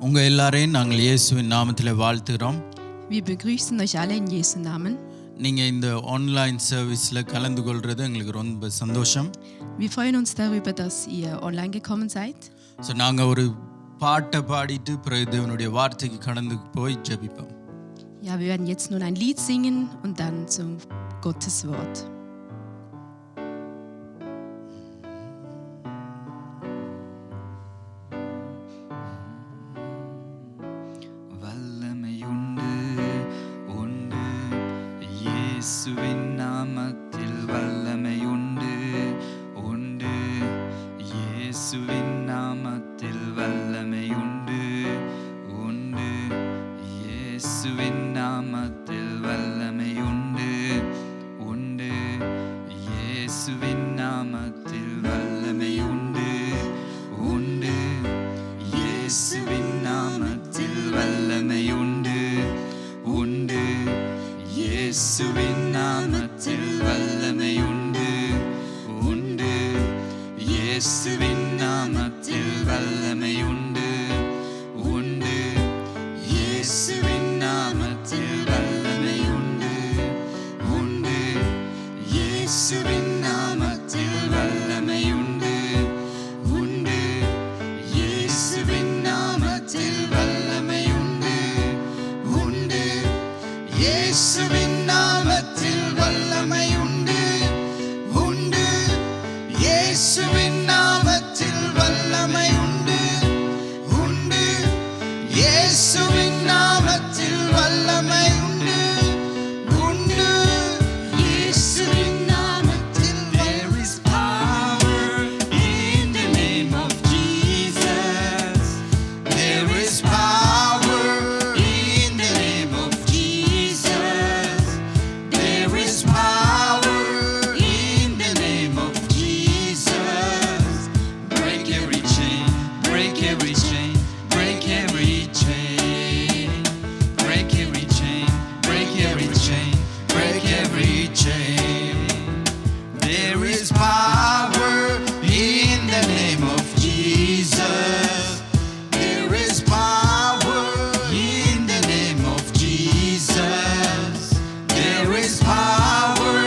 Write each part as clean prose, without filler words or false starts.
உங்க எல்லாரையும் நாங்கள் இயேசுவின் நாமத்திலே வாழ்த்துகிறோம். Wir begrüßen euch alle in Jesu Namen. நீங்க இந்த ஆன்லைன் சர்வீஸ்ல கலந்து கொள்றது எங்களுக்கு ரொம்ப சந்தோஷம். Wir freuen uns darüber, dass ihr online gekommen seid. So நாங்க ஒரு பாட்டை பாடிட்டு பிறகு தேவனுடைய வார்த்தைக்கு கடந்து போய் ஜெபிப்போம். Ja, wir werden jetzt nun ein Lied singen und dann zum Gottes Wort. இயேசுவின் நாமத்தில் வல்லமையுண்டு உண்டு இயேசுவின் நாமத்தில் வல்லமையுண்டு உண்டு இயேசுவின் நாமத்தில் வல்லமையுண்டு உண்டு இயேசுவின் நாமத்தில் வல்லமையுண்டு உண்டு இயேசுவின் நாமத்தில் வல்லமையுண்டு உண்டு இயேசுவின் நாமத்தில் வல்லமையுண்டு உண்டு இயேசுவின் நாமத்தில் வல்லமையுண்டு உண்டு இயேசுவின் நாமத்தில் வல்லமையுண்டு உண்டு இயேசுவின் நாமத்தில் வல்லமையுண்டு உண்டு இயேசுவின் நாமத்தில் வல்லமையுண்டு உண்டு இயேசுவின் நாமத்தில் வல்லமையுண்டு உண்டு இயேசுவின் நாமத்தில் வல்லமையுண்டு உண்டு இயேசுவின் நாமத்தில் வல்லமையுண்டு உண்டு இயேசுவின் நாமத்தில் there is power in the name of Jesus there is power in the name of Jesus there is power in the name of Jesus break every chain break every chain break every chain break every chain break every chain break every chain there is power in the name of Jesus there is power in the name of Jesus there is power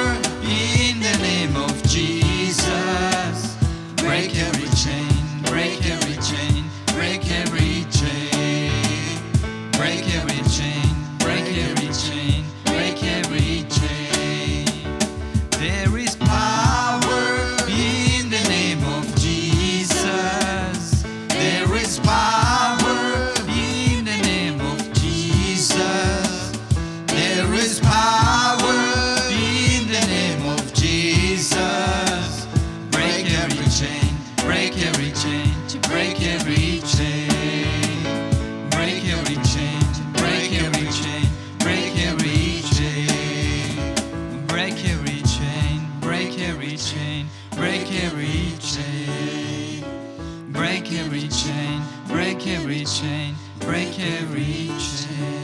in the name of Jesus break every chain break every chain break every chain break every chain break every chain break every chain there is power in the name of Jesus there is power in the name of Jesus there is power in the name of Jesus break every chain break every chain break every chain break every chain break every chain break every chain break every chain break every chain break every chain break every chain break every chain break every chain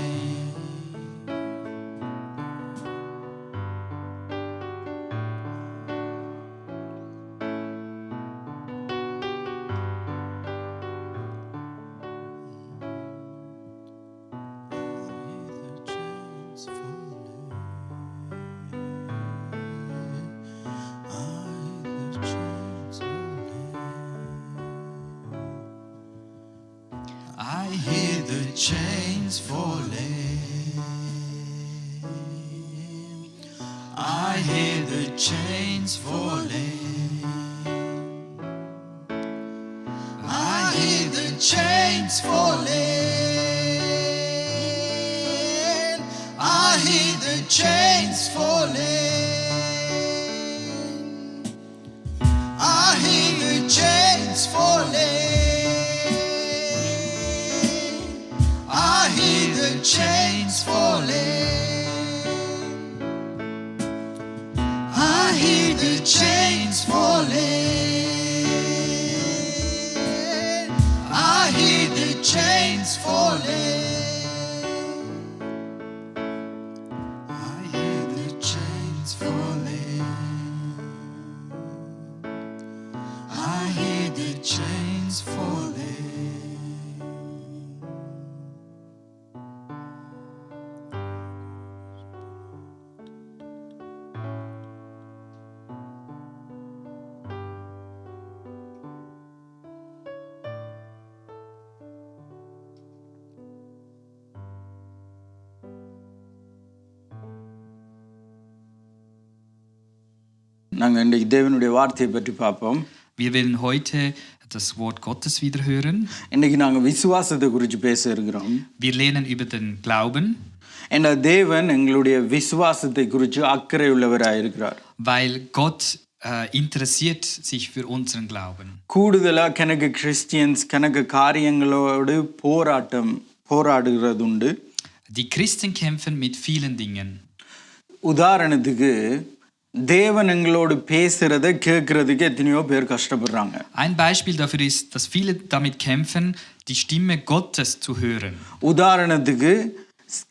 I hear the chains falling. I hear the chains falling. I hear the chains falling. I hear the chains falling. I hear the chains falling. I hear the chains falling. I hear the chains falling. I hear the chains falling. I hear the chains falling. I hear the chains falling. நாங்கள் இன்றைக்கு தேவனுடைய வார்த்தையை பற்றி பார்ப்போம். Wir werden heute das Wort Gottes wieder hören. இன்றைக்கு நாங்கள் விசுவாசத்தை குறித்து பேச இருக்கிறோம். Wir lernen über den Glauben. ஏன்னா தேவன் எங்களுடைய விசுவாசத்தை குறித்து அக்கறை உள்ளவராக இருக்கிறார். Weil Gott interessiert sich für unseren Glauben. கூடுதலாக கணக்கு கிறிஸ்டியன்ஸ் கணக்கு காரியங்களோடு போராடுகிறது உண்டு. Die Christen kämpfen mit vielen Dingen. உதாரணத்துக்கு தேவன் எங்களோடு பேசுறத கேட்கறதுக்கு எத்தனையோ பேர் கஷ்டப்படுறாங்க. Ein Beispiel dafür ist, dass viele damit kämpfen, die Stimme Gottes zu hören. உதாரணத்துக்கு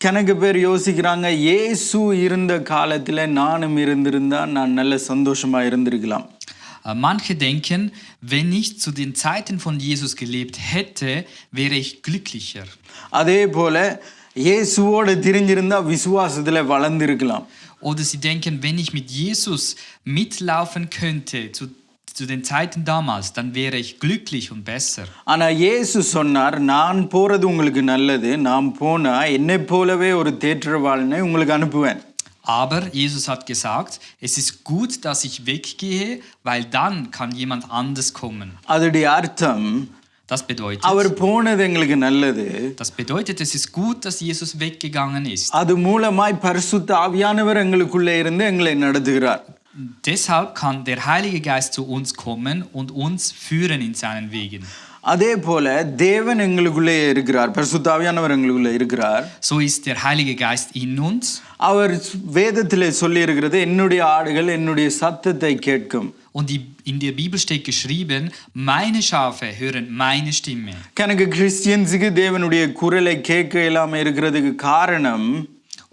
கணக்கு பேர் யோசிக்கிறாங்க, இயேசு இருந்த காலத்தில் நானும் இருந்திருந்தா நான் நல்ல சந்தோஷமா இருந்திருக்கலாம். Manche denken, wenn ich zu den Zeiten von Jesus gelebt hätte, wäre ich glücklicher. அதே போல இயேசுவோடு திரிஞ்சிருந்தா விசுவாசத்துல வளர்ந்திருக்கலாம். Oder sie denken, wenn ich mit Jesus mitlaufen könnte zu den Zeiten damals, dann wäre ich glücklich und besser. ஆனா இயேசு சொன்னார், நான் போறது உங்களுக்கு நல்லது, நான் போனா என்னை போலவே ஒரு தேற்றவாளனை உங்களுக்கு அனுப்புவேன். Aber Jesus hat gesagt, es ist gut, dass ich weggehe, weil dann kann jemand anders kommen. அதோடைய அர்த்தம், Das bedeutet, அவர் போனது எங்களுக்கு நல்லது. es ist gut, dass Jesus weggegangen ist. அது மூலமாய் பரிசுத்த ஆவியானவர் எங்களுக்குள்ளே இருந்து எங்களை நடத்துகிறார். Deshalb kann der Heilige Geist zu uns kommen und uns führen in seinen Wegen. அதே போல தேவன் எங்களுக்குள்ளே இருக்கிறார், பரிசுத்த ஆவியானவர் எங்களுக்குள்ளே இருக்கிறார். So ist der Heilige Geist in uns. அவர் வேதத்திலே சொல்லி இருக்கிறது, என்னுடைய ஆடுகள் என்னுடைய சத்தத்தை கேட்கும். Und in der Bibel steht geschrieben, meine Schafe hören meine Stimme. கணக்கு கிறிஸ்டியன்ஸுக்கு தேவனுடைய குரலை கேட்க இல்லாம இருக்கிறதுக்கு காரணம்,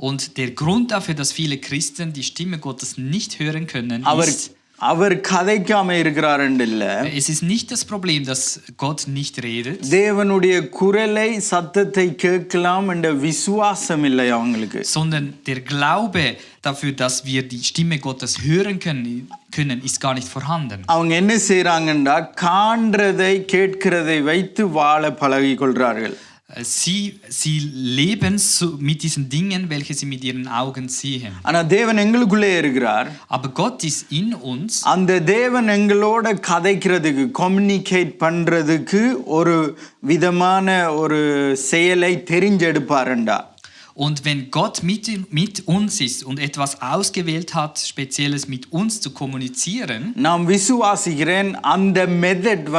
Und der Grund dafür, dass viele Christen die Stimme Gottes nicht hören können, ist, அவர் கதைக்காம இருக்கிறாருன்னு இல்ல. es ist nicht das Problem, dass Gott nicht redet, தேவனுடைய குரலை சத்தத்தை கேட்கலாம் என்ற விசுவாசம் இல்லை அவங்களுக்கு. sondern der Glaube dafür, dass wir die Stimme Gottes hören können, ist gar nicht vorhanden. அவங்க என்ன செய்றாங்கன்னா, காண்றதை கேட்கிறதை வைத்து வாழ பழகி கொள்றார்கள். Sie leben so mit diesen Dingen, welche sie mit ihren Augen sehen. ஆனா தேவன் எங்களுக்குள்ளே இருக்கிறார். Aber Gott ist in uns. அந்த தேவன் எங்களோட கதைக்கிறதுக்கு, கம்யூனிகேட் பண்றதுக்கு ஒரு விதமான ஒரு செயலை தெரிஞ்செடுப்பாருண்டா. Und wenn Gott mit uns ist und etwas ausgewählt hat, Spezielles mit uns zu kommunizieren, நான் விசுவாசிக்கிறேன் அந்த மெத்தட்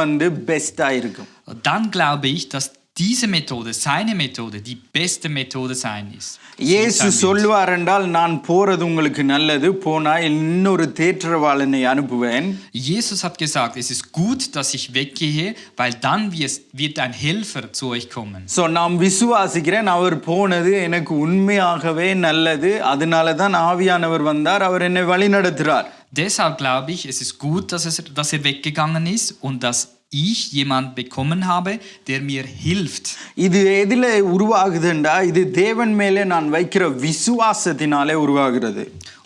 பெஸ்டா இருக்கும். dann glaube ich, dass diese Methode, seine Methode, die beste Methode sein ist. இயேசு சொல்வார் என்றால், நான் போறது உங்களுக்கு நல்லது, போனா இன்னொரு தேற்றவாளனை அனுப்புவேன். Jesus hat gesagt, es ist gut, dass ich weggehe, weil dann wird ein Helfer zu euch kommen. So நான் விசுவாசிக்கிறேன், அவர் போனது எனக்கு உண்மையாகவே நல்லது, அதனால தான் ஆவியானவர் வந்தார், அவர் என்னை வழி நடத்துறார். Deshalb glaube ich, es ist gut, dass er weggegangen ist und dass ich jemand bekommen habe, der mir hilft. இது எதில உருவாகுதுண்டா, இது தேவன் மேலே நான் வைக்கிற விசுவாசத்தினாலே உருவாகிறது.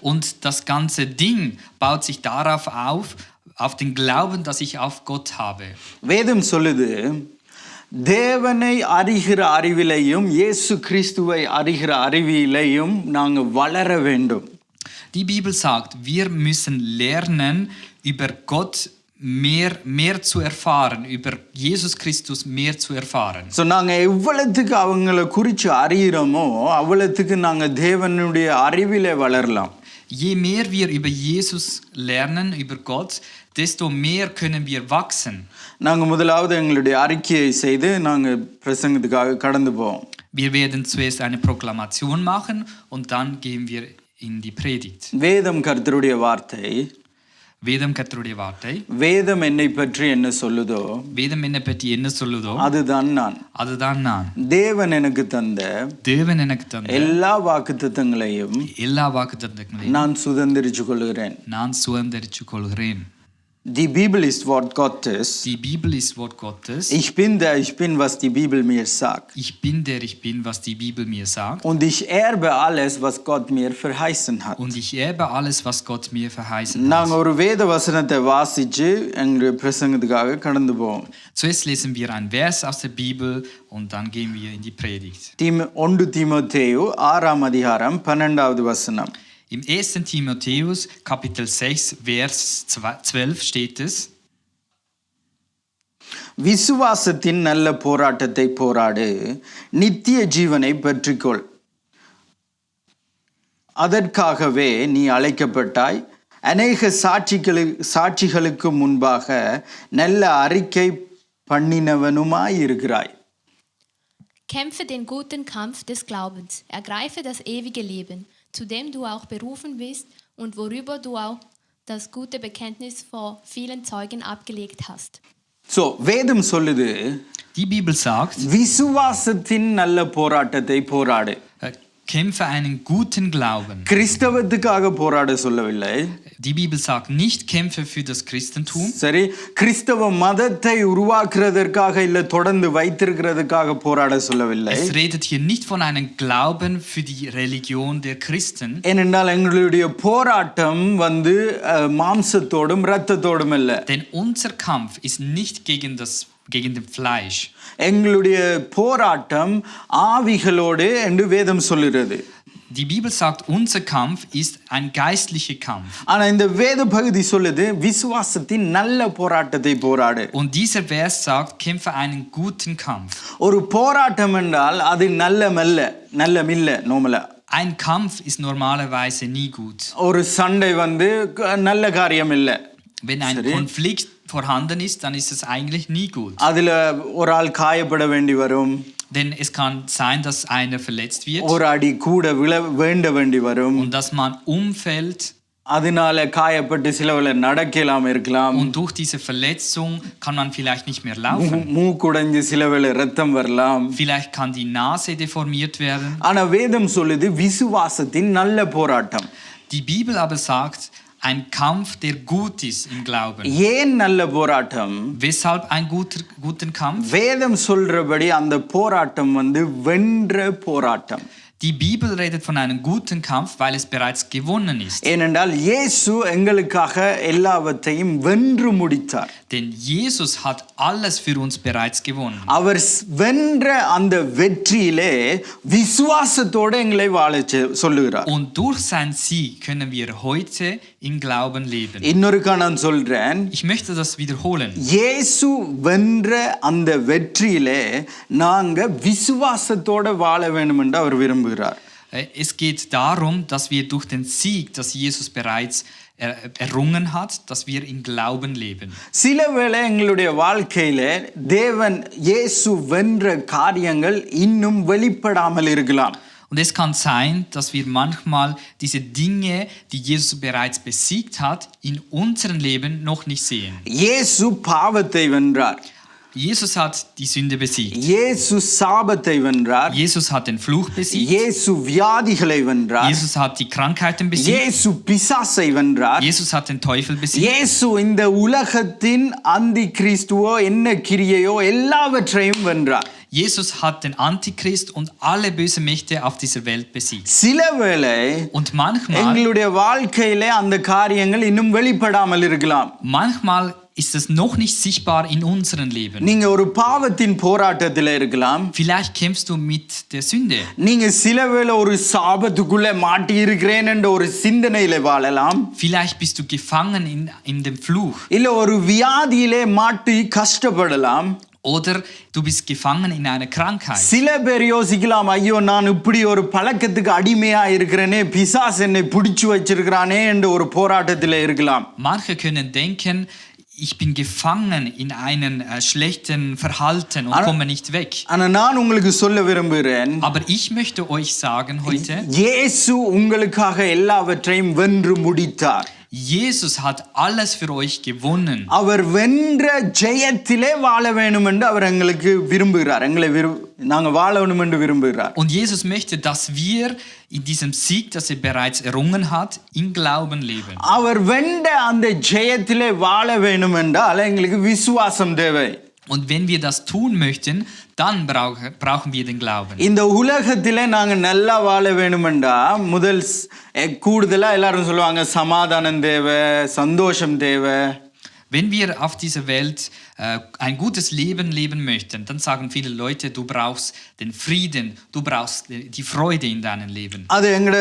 Und das ganze Ding baut sich darauf auf den Glauben, dass ich auf Gott habe. வேதம் சொல்லுது, தேவனை அறிகிற அறிவிலையும் இயேசு கிறிஸ்துவை அறிகிற அறிவிலையும் நாங்கள் வளர வேண்டும். Die Bibel sagt, wir müssen lernen, über Gott mehr zu erfahren, über Jesus Christus mehr zu erfahren. So நாங்க எவ்வளவுக்கு அவங்களை குறித்து அறிகிறோமோ அவ்வளவுக்கு நாங்க தேவனுடைய அறிவிலே வளரலாம். Je mehr wir über Jesus lernen, über Gott, desto mehr können wir wachsen. நாங்க முதலாவது எங்களுடைய அறிக்கையை செய்து நாங்க பிரசங்கத்துக்காக கடந்து போவோம். Wir werden zuerst eine Proklamation machen und dann gehen wir in die Predigt. வேதம் கர்த்தருடைய வார்த்தை. வேதம் கர்த்தருடைய வார்த்தை. வேதம் என்னை பற்றி என்ன சொல்லுதோ, வேதம் என்னை பற்றி என்ன சொல்லுதோ, அதுதான் நான். தேவன் எனக்கு தந்த எல்லா வாக்குத்தத்தங்களையும் நான் சுதந்திரிச்சு கொள்கிறேன். Die Bibel ist Wort Gottes. Die Bibel ist Wort Gottes. Ich bin der ich bin, was die Bibel mir sagt. Ich bin der ich bin, was die Bibel mir sagt. Und ich erbe alles, was Gott mir verheißen hat. Und ich erbe alles, was Gott mir verheißen hat. நாங்க ஒரு வேத வசனத்தை வாசிச்சு எங்க பிரசங்கத்துக்காக கடந்து போவோம். Zuerst lesen wir ein Vers aus der Bibel und dann gehen wir in die Predigt. 1 தீமோத்தேயு 6 அதிகாரம் 12வது வசனம். Im 1. Timotheus, Kapitel 6, Vers 12 steht es: விசுவாசத்தின் நல்ல போராட்டத்தை போராடு, நித்திய ஜீவனை பெற்றுக்கொள். அதற்காகவே நீ அழைக்கப்பட்டாய். அநேக சாட்சிகளுக்கு முன்பாக நல்ல அறிக்கை பண்ணினவனுமாய் இருக்கிறாய். Kämpfe den guten Kampf des Glaubens, ergreife das ewige Leben, zu dem du auch berufen bist und worüber du auch das gute Bekenntnis vor vielen Zeugen abgelegt hast. So, வேதம் சொல்லுது, Die Bibel sagt, விசுவாசத்தின் நல்ல போராட்டத்தை போராடு. kämpfe einen guten Glauben. கிறிஸ்தவத்துக்காக போராட சொல்லவில்லை. Die Bibel sagt nicht, kämpfe für das Christentum. சரி, கிறிஸ்தவ மதத்தை உருவாக்குறதற்காக இல்ல தொடர்ந்து வைத்திருக்கிறதுக்காக போராட சொல்லவில்லை. Es redet hier nicht von einem Glauben für die Religion der Christen. ஏனென்றால் எங்களுடைய போராட்டம் மாம்சத்தோடும் இரத்தத்தோடும் அல்ல. Denn unser Kampf ist nicht gegen dem Fleisch. எங்களுடைய போராட்டம் ஆவிகளோடு என்று வேதம் சொல்லுகிறது. Die Bibel sagt, unser Kampf ist ein geistlicher Kampf. ஆனா இந்த வேத பகுதி சொல்லுது, விசுவாசத்தின் நல்ல போராட்டத்தை போராடு. Und dieser Vers sagt, kämpfe einen guten Kampf. ஒரு போராட்டம் என்றால் அது நல்லமில்ல நோமலா. Ein Kampf ist normalerweise nie gut. ஒரு சண்டை நல்ல காரியம் இல்ல. Wenn ein Konflikt vorhanden ist, dann ist es eigentlich nie gut. அதுல ஒரு ஆள் காயப்பட வேண்டி வரும். Denn es kann sein, dass einer verletzt wird. ஒரு அடி கூட வேண்ட வேண்டி வரும். Und dass man umfällt. அதனால காயப்பட்டு சிலவல நடக்கலாம் இருக்கலாம். Und durch diese Verletzung kann man vielleicht nicht mehr laufen. மூக்குடைஞ்சு சிலவல ரத்தம் வரலாம். Vielleicht kann die Nase deformiert werden. ஆனா வேதம் சொல்லுது, விசுவாசத்தின் நல்ல போராட்டம். Die Bibel aber sagt, ein Kampf, der gut ist im Glauben. ஏன் நல்ல போராட்டம்? Weshalb ein guten Kampf? வேதம் சொல்றபடி அந்த போராட்டம் வென்ற போராட்டம். Die Bibel redet von einem guten Kampf, weil es bereits gewonnen ist. ஏனென்றால் இயேசு எங்களுக்காக எல்லாவற்றையும் வென்று முடித்தார். Denn Jesus hat alles für uns bereits gewonnen. அவர் வென்ற அந்த வெற்றியிலே விசுவாசத்தோடு எங்களை வாழ சொல்லுகிறார். Und durch seinen Sieg können wir heute im Glauben leben. இன்னொருக்கா நான் சொல்றேன். Ich möchte das wiederholen. இயேசு வென்ற அந்த வெற்றியிலே நாங்க விசுவாசத்தோடு வாழ வேண்டும் என்று அவர் விரும்புகிறார். Es geht darum, dass wir durch den Sieg, das Jesus bereits errungen hat, dass wir im Glauben leben. சிலவேளை எங்களுடைய வாழ்க்கையில தேவன் இயேசு வென்ற காரியங்கள் இன்னும் வெளிப்படாமல் இருக்கலாம். Und es kann sein, dass wir manchmal diese Dinge, die Jesus bereits besiegt hat, in unserem Leben noch nicht sehen. இயேசு பாவத்தை வென்றார். Jesus hat die Sünde besiegt. இயேசு சாபத்தை வென்றார். Jesus hat den Fluch besiegt. இயேசு வியாதிகளை வென்றார். Jesus hat die Krankheiten besiegt. இயேசு பிசாசை வென்றார். Jesus hat den Teufel besiegt. இயேசு இந்த உலகத்தின் அந்தி கிறிஸ்துவோ என்ன கிரியையோ எல்லாவற்றையும் வென்றார். Jesus hat den Antichrist und alle bösen Mächte auf dieser Welt besiegt. சிலவேளை Und manchmal எங்களுடைய வாழ்க்கையிலே அந்த காரியங்கள் இன்னும் வெளிப்படாமல் இருக்கலாம். Manchmal ist es noch nicht sichtbar in unserem Leben. நீங்க ஒரு பாவத்தின் போராட்டத்தில் இருக்கலாம். Vielleicht kämpfst du mit der Sünde. நீங்க சிலவேளை ஒரு சாபத்துக்குள்ள மாட்டி இருக்கிறேன் என்ற ஒரு சிந்தனையில வாழலாம். Vielleicht bist du gefangen in dem Fluch. இல்ல ஒரு வியாதியிலே மாட்டி கஷ்டப்படலாம். Oder du bist gefangen in einer Krankheit. சில பேர் யோசிக்கலாம், ஐயோ நான் இப்படி ஒரு பழக்கத்துக்கு அடிமையா இருக்கிறேனே, பிசாசு என்னை பிடிச்சு வச்சிருக்கிறானே என்ற ஒரு போராட்டத்தில் இருக்கலாம். Manche können denken, ich bin gefangen in einem schlechten Verhalten und komme nicht weg. ஆனா நான் உங்களுக்கு சொல்ல விரும்புகிறேன், Aber ich möchte euch sagen heute, இயேசு உங்களுக்காக எல்லாவற்றையும் வென்று முடித்தார். Jesus hat alles für euch gewonnen. அவர் வென்ற ஜெயத்திலே வாழ வேண்டும் என்று அவர் எங்களுக்கு விரும்புகிறார். நாங்க வாழ வேண்டும் என்று விரும்புகிறார். Und Jesus möchte, dass wir in diesem Sieg, das er bereits errungen hat, in Glauben leben. அவர் வென்ற அந்த ஜெயத்திலே வாழ வேண்டும் என்றால் எங்களுக்கு விசுவாசம் தேவை. Und wenn wir das tun möchten, dann brauchen wir den Glauben. இந்த உலகத்திலே நாங்க நல்லா வாழ வேணுமெண்டா கூடுதலா எல்லாரும் சொல்லுவாங்க சமாதானம் தேவை, சந்தோஷம் தேவை. Wenn wir auf dieser Welt ein gutes Leben leben möchten, dann sagen viele Leute, du brauchst den Frieden, du brauchst die Freude in deinem Leben. அது எங்கட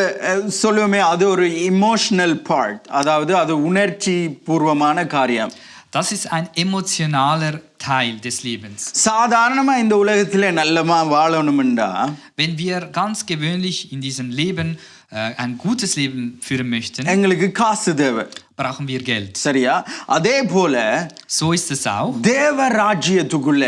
சொல்லுவோமே அது ஒரு இமோஷனல் பார்ட், அதாவது அது உணர்ச்சி பூர்வமான காரியம். Das ist ein emotionaler Teil des Lebens. சாதாரணமா இந்த உலகத்திலே நல்லமா வாழணும்டா Wenn wir ganz gewöhnlich in diesem Leben ein gutes Leben führen möchten, எங்களுக்கு காசு தேவை, brauchen wir Geld. சரியா? அதே போல So ist es auch. தேவ ராஜ்யத்துக்குள்ள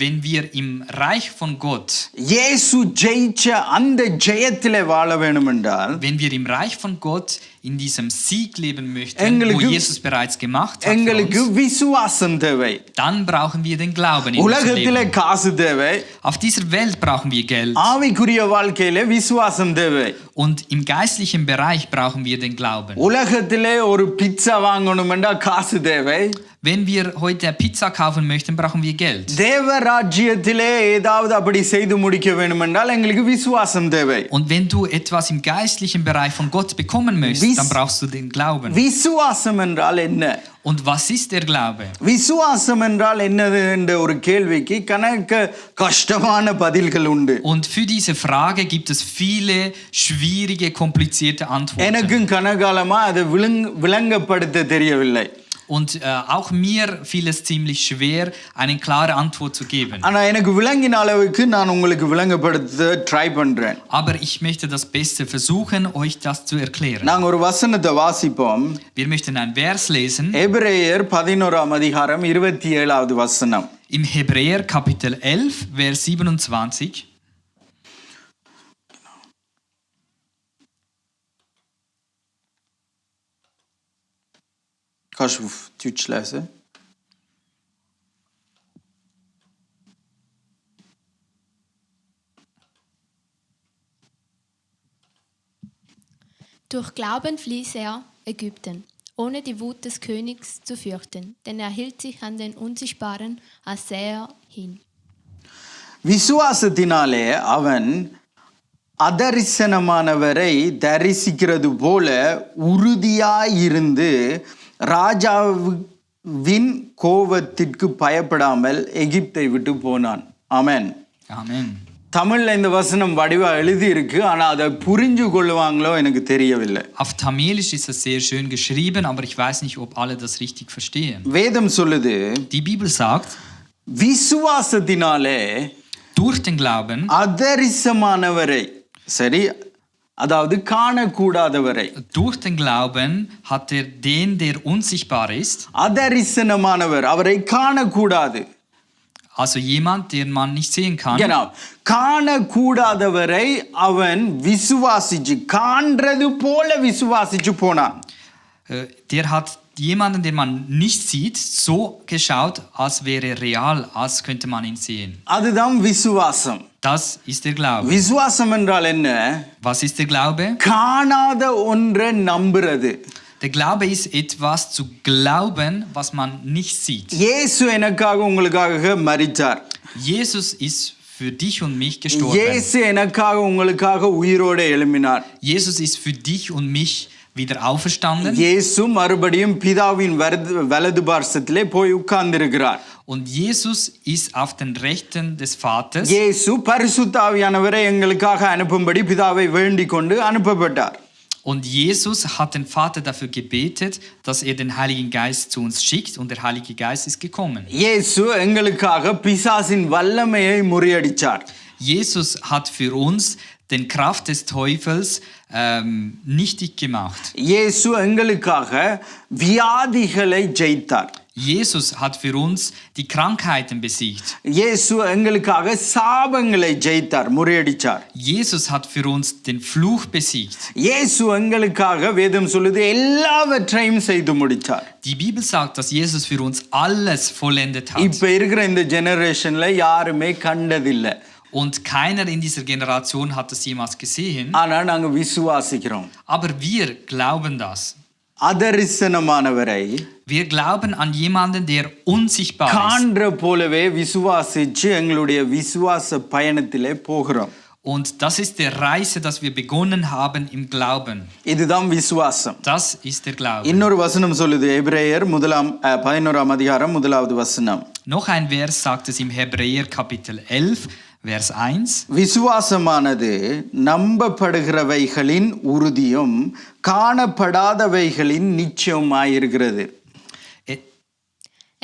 Wenn wir im Reich von Gott, இயேசு ஜெயிச்ச அந்த ஜெயத்திலே வாழ வேண்டும் என்றால் wenn wir im Reich von Gott in diesem Sieg leben möchten, wo எங்களுக்கு Jesus bereits gemacht hat für எங்களுக்கு uns, விசுவாசம் தேவை. dann brauchen wir den Glauben in unserem உலகத்திலே Leben. காசு தேவை, Auf dieser Welt brauchen wir Geld ஆவிக்குரிய வாழ்க்கையிலே விசுவாசம் தேவை. und im geistlichen Bereich brauchen wir den Glauben. உலகத்திலே ஒரு பிட்சா வாங்கணும்டா காசு தேவை. Wenn wir heute Pizza kaufen möchten, brauchen wir Geld. தேவ ராஜ்யத்திலே ஏதாவது அப்படி செய்து முடிக்க வேண்டுமென்றால் எங்களுக்கு விசுவாசம் தேவை. Und wenn du etwas im geistlichen Bereich von Gott bekommen möchtest, dann brauchst du den Glauben. விசுவாசம் என்றால் என்ன? Und was ist der Glaube? விசுவாசம் என்றால் என்னது என்ற ஒரு கேள்விக்கு கணக்க கஷ்டமான பதில்கள் உண்டு. Und für diese Frage gibt es viele schwierige, komplizierte Antworten. எனக்கும் கனகாலமா அதை விளங்கப்படுத்த தெரியவில்லை. Und auch mir fiel es ziemlich schwer, eine klare Antwort zu geben. ஆனா எனக்கு விளங்கின அளவுக்கு நான் உங்களுக்கு விளங்கப்படுத்த ட்ரை பண்றேன். Aber ich möchte das Beste versuchen, euch das zu erklären. நாங்க ஒரு வசனத்தை வாசிப்போம். Wir möchten einen Vers lesen. எபிரேயர் 11 அதிகாரம் 27வது வசனம். Im Hebräer Kapitel 11, Vers 27. Kannst du auf Deutsch lesen? Durch Glauben fließ er Ägypten, ohne die Wut des Königs zu fürchten, denn er hielt sich an den Unsichtbaren, als sähe er hin. விசுவாசத்தினாலே அவன் அதரிசனமானவரை தரிசிக்கிறது போல உறுதியாயிருந்து ராஜாவின் கோபத்திற்கு பயப்படாமல் எகிப்தை விட்டு போனான். ஆமென். Amen. தமிழ்ல இந்த வசனம் வடிவா எழுதி இருக்கு, ஆனா அதை புரிஞ்சு கொள்ளுவாங்களோ எனக்கு தெரியவில்லை. Auf Tamilisch ist es sehr schön geschrieben, aber ich weiß nicht, ob alle das richtig verstehen. வேதம் சொல்லுது, Die Bibel sagt, விசுவாசத்தினாலே durch den Glauben, அதரிசமானவரை, சரி, அதாவது காணக்கூடாதவரை, durch den Glauben hat er den, der unsichtbar ist, அதரிசனமானவர், அவரை காணக்கூடாது. also jemand, den man nicht sehen kann. Genau. காணக்கூடாதவரை அவன் விசுவாசிச்சு காண்றது போல விசுவாசிச்சு போனான். Der hat jemanden, den man nicht sieht, so geschaut, als wäre er real, als könnte man ihn sehen. அதுதான் விசுவாசம். Das ist der Glaube. விசுவாசம் என்றால் என்ன? Was ist der Glaube? காணாத ஒன்றை நம்புறது. Der Glaube ist etwas zu glauben, was man nicht sieht. இயேசு எனக்காக உங்களுக்காக மரித்தார். Jesus ist für dich und mich gestorben. இயேசு எனக்காக உங்களுக்காக உயிரோடு எழும்பினார். Jesus ist für dich und mich wieder auferstanden. இயேசு மறுபடியும் பிதாவின் வலது பார்சத்திலே போய் உட்கார்ந்திருக்கிறார். Und Jesus ist auf den Rechten des Vaters. இயேசு பரிசுத்த ஆவியானவரை எங்களுக்காக அனுப்பும்படி பிதாவை வேண்டிக் கொண்டு அனுப்பப்பட்டார். Und Jesus hat den Vater dafür gebetet, dass er den Heiligen Geist zu uns schickt, und der Heilige Geist ist gekommen. இயேசு எங்களுக்காக பிசாசின் வல்லமையை முறியடிச்சார். Jesus hat für uns den Kraft des Teufels nichtig gemacht. இயேசு எங்களுக்காக வியாதிகளை ஜெயித்தார். Jesus hat für uns die Krankheiten besiegt. இயேசு எங்களுக்காக சாபங்களை ஜெயித்தார், முறியடிச்சார். Jesus hat für uns den Fluch besiegt. இயேசு எங்களுக்காக வேதம் சொல்லுது எல்லாவற்றையும் செய்து முடிச்சார். Die Bibel sagt, dass Jesus für uns alles vollendet hat. இப்ப இருக்கிற இந்த ஜெனரேஷன்ல யாருமே கண்டதில்லை. Und keiner in dieser Generation hat das jemals gesehen. ஆனா நாங்க விசுவாசிக்கிறோம். Aber wir glauben das. அதரிசனமானவரை Wir glauben an jemanden, der unsichtbar ist. காண்ற போலவே விசுவாசிச்சு எங்களுடைய விசுவாச பயணத்திலே போகிறோம். Und das ist die Reise, dass wir begonnen haben im Glauben. இதுதான் விசுவாசம். Das ist der Glaube. இன்னொரு வசனம் சொல்லுது எபிரேயர் 11ஆம் அதிகாரம் 1வது வசனம். Noch ein Vers sagt es im Hebräer Kapitel 11, Vers 1. விசுவாசமானது நம்பப்படுகிறவைகளின் உறுதியும் காணப்படாதவைகளின் நிச்சயமாயிருக்கிறது.